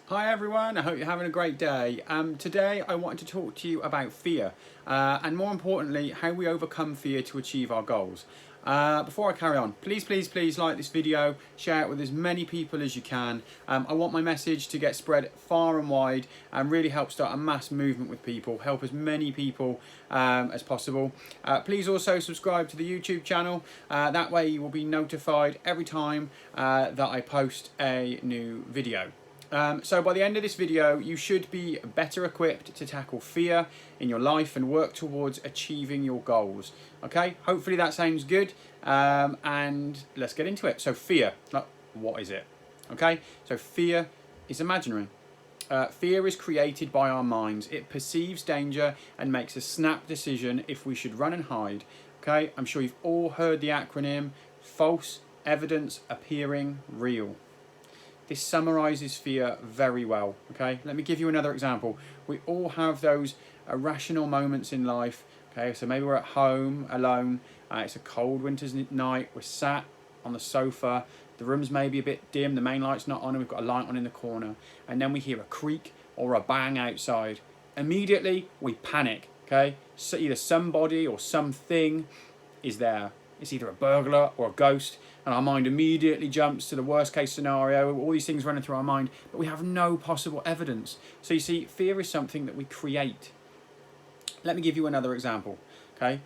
Hi everyone, I hope you're having a great day. Today I wanted to talk to you about fear and more importantly how we overcome fear to achieve our goals. Before I carry on, please like this video, share it with as many people as you can. I want my message to get spread far and wide and really help start a mass movement with people, help as many people as possible. Please also subscribe to the YouTube channel, that way you will be notified every time that I post a new video. So by the end of this video, you should be better equipped to tackle fear in your life and work towards achieving your goals. Okay, hopefully that sounds good. And let's get into it. So fear, what is it? Okay, so fear is imaginary. Fear is created by our minds. It perceives danger and makes a snap decision if we should run and hide. Okay, I'm sure you've all heard the acronym false evidence appearing real. This summarizes fear very well, okay? Let me give you another example. We all have those irrational moments in life, okay? So maybe we're at home alone, it's a cold winter's night, we're sat on the sofa, the room's maybe a bit dim, the main light's not on and we've got a light on in the corner, and then we hear a creak or a bang outside. Immediately, we panic, okay? So either somebody or something is there. It's either a burglar or a ghost, and our mind immediately jumps to the worst case scenario, all these things running through our mind, but we have no possible evidence. So you see, fear is something that we create. Let me give you another example, okay?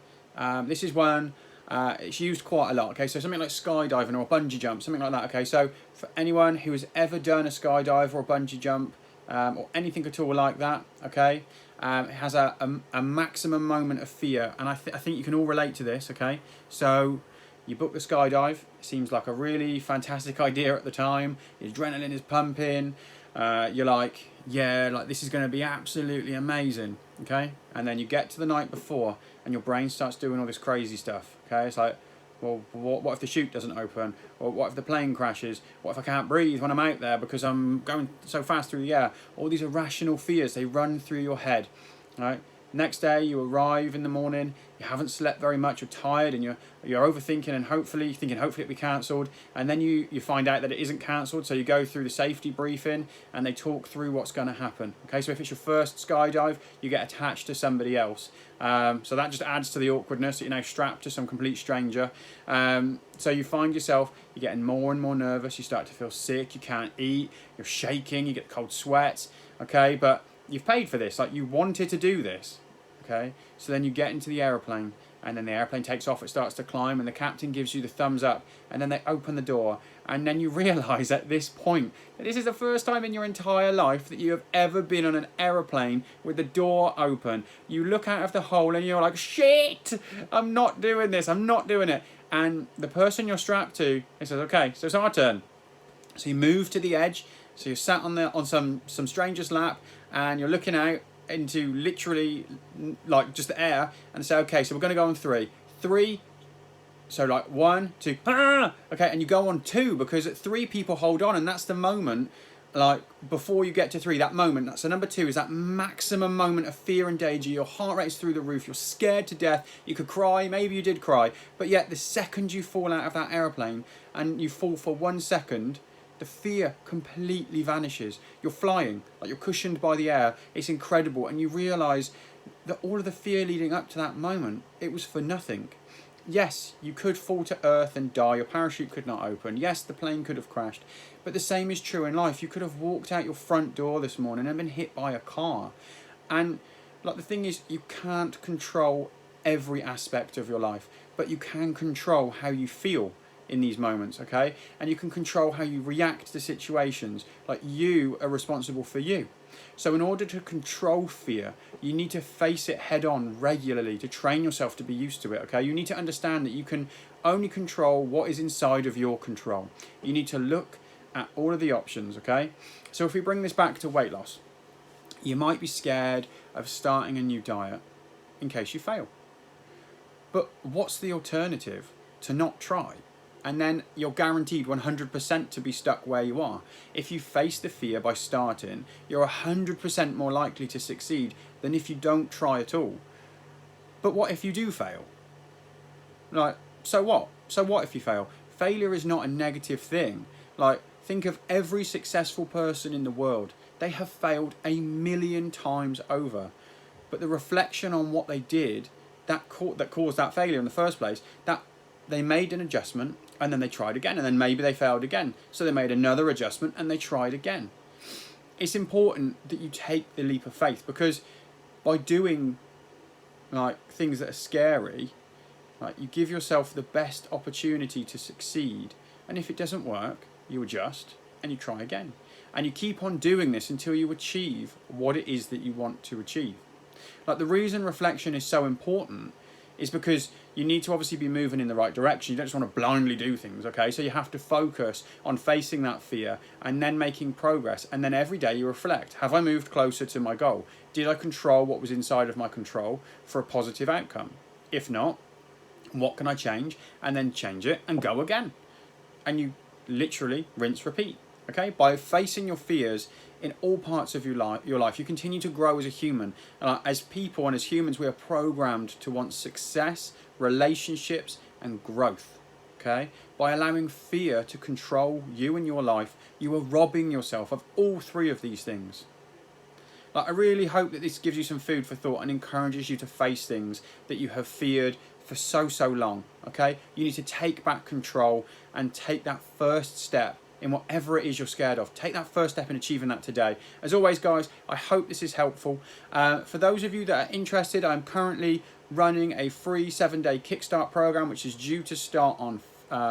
This is one, it's used quite a lot, okay? So something like skydiving or a bungee jump, something like that, okay? So for anyone who has ever done a skydive or a bungee jump, or anything at all like that, okay? It has a maximum moment of fear, and I think you can all relate to this, okay? So you book the skydive, it seems like a really fantastic idea at the time, your adrenaline is pumping, you're like, yeah, like this is going to be absolutely amazing, okay? And then you get to the night before and your brain starts doing all this crazy stuff, okay? It's like, well, what if the chute doesn't open? Or what if the plane crashes? What if I can't breathe when I'm out there because I'm going so fast through the air? All these irrational fears, they run through your head, right? Next day, you arrive in the morning, you haven't slept very much, you're tired, and you're overthinking and hopefully it'll be cancelled. And then you find out that it isn't cancelled, so you go through the safety briefing and they talk through what's going to happen. Okay, so if it's your first skydive, you get attached to somebody else. So that just adds to the awkwardness that you're now strapped to some complete stranger. So you find yourself, you're getting more and more nervous, you start to feel sick, you can't eat, you're shaking, you get cold sweats, okay, but you've paid for this, like you wanted to do this, okay? So then you get into the aeroplane, and then the airplane takes off, it starts to climb, and the captain gives you the thumbs up, and then they open the door, and then you realise at this point that this is the first time in your entire life that you have ever been on an aeroplane with the door open. You look out of the hole and you're like, shit, I'm not doing this, I'm not doing it. And the person you're strapped to, he says, okay, so it's our turn. So you move to the edge, so you're sat on some stranger's lap, and you're looking out into literally like just the air, and say, okay, so we're going to go on three, so like 1, 2, okay, and you go on 2 because at 3 people hold on, and that's the moment, like before you get to 3, that moment, so number 2 is that maximum moment of fear and danger. Your heart rate is through the roof, you're scared to death, you could cry, maybe you did cry, but yet the second you fall out of that aeroplane and you fall for 1 second, the fear completely vanishes. You're flying, like you're cushioned by the air. It's incredible. And you realise that all of the fear leading up to that moment, it was for nothing. Yes, you could fall to earth and die. Your parachute could not open. Yes, the plane could have crashed. But the same is true in life. You could have walked out your front door this morning and been hit by a car. And like the thing is, you can't control every aspect of your life, but you can control how you feel in these moments, okay? And you can control how you react to situations. Like, you are responsible for you. So in order to control fear, you need to face it head on regularly to train yourself to be used to it, okay? You need to understand that you can only control what is inside of your control. You need to look at all of the options, okay? So if we bring this back to weight loss, you might be scared of starting a new diet in case you fail. But what's the alternative to not try? And then you're guaranteed 100% to be stuck where you are. If you face the fear by starting, you're 100% more likely to succeed than if you don't try at all. But what if you do fail? Like, so what? So what if you fail? Failure is not a negative thing. Like, Think of every successful person in the world. They have failed 1,000,000 times over. But the reflection on what they did that caused that failure in the first place, that they made an adjustment and then they tried again, and then maybe they failed again. So they made another adjustment and they tried again. It's important that you take the leap of faith, because by doing like things that are scary, like, you give yourself the best opportunity to succeed. And if it doesn't work, you adjust and you try again. And you keep on doing this until you achieve what it is that you want to achieve. Like, the reason reflection is so important is because you need to obviously be moving in the right direction. You don't just want to blindly do things, okay? So you have to focus on facing that fear and then making progress. And then every day you reflect, have I moved closer to my goal? Did I control what was inside of my control for a positive outcome? If not, what can I change? And then change it and go again. And you literally rinse, repeat, okay? By facing your fears in all parts of your life, you continue to grow as a human. As people and as humans, we are programmed to want success, relationships, and growth, okay? By allowing fear to control you and your life, you are robbing yourself of all three of these things. Like, I really hope that this gives you some food for thought and encourages you to face things that you have feared for so long, okay? You need to take back control and take that first step in whatever it is you're scared of. Take that first step in achieving that today. As always, guys, I hope this is helpful. For those of you that are interested, I'm currently running a free 7-day Kickstart program, which is due to start on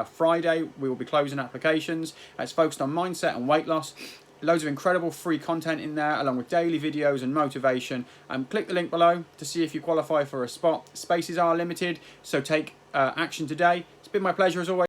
Friday. We will be closing applications. It's focused on mindset and weight loss. Loads of incredible free content in there, along with daily videos and motivation. Click the link below to see if you qualify for a spot. Spaces are limited, so take action today. It's been my pleasure as always.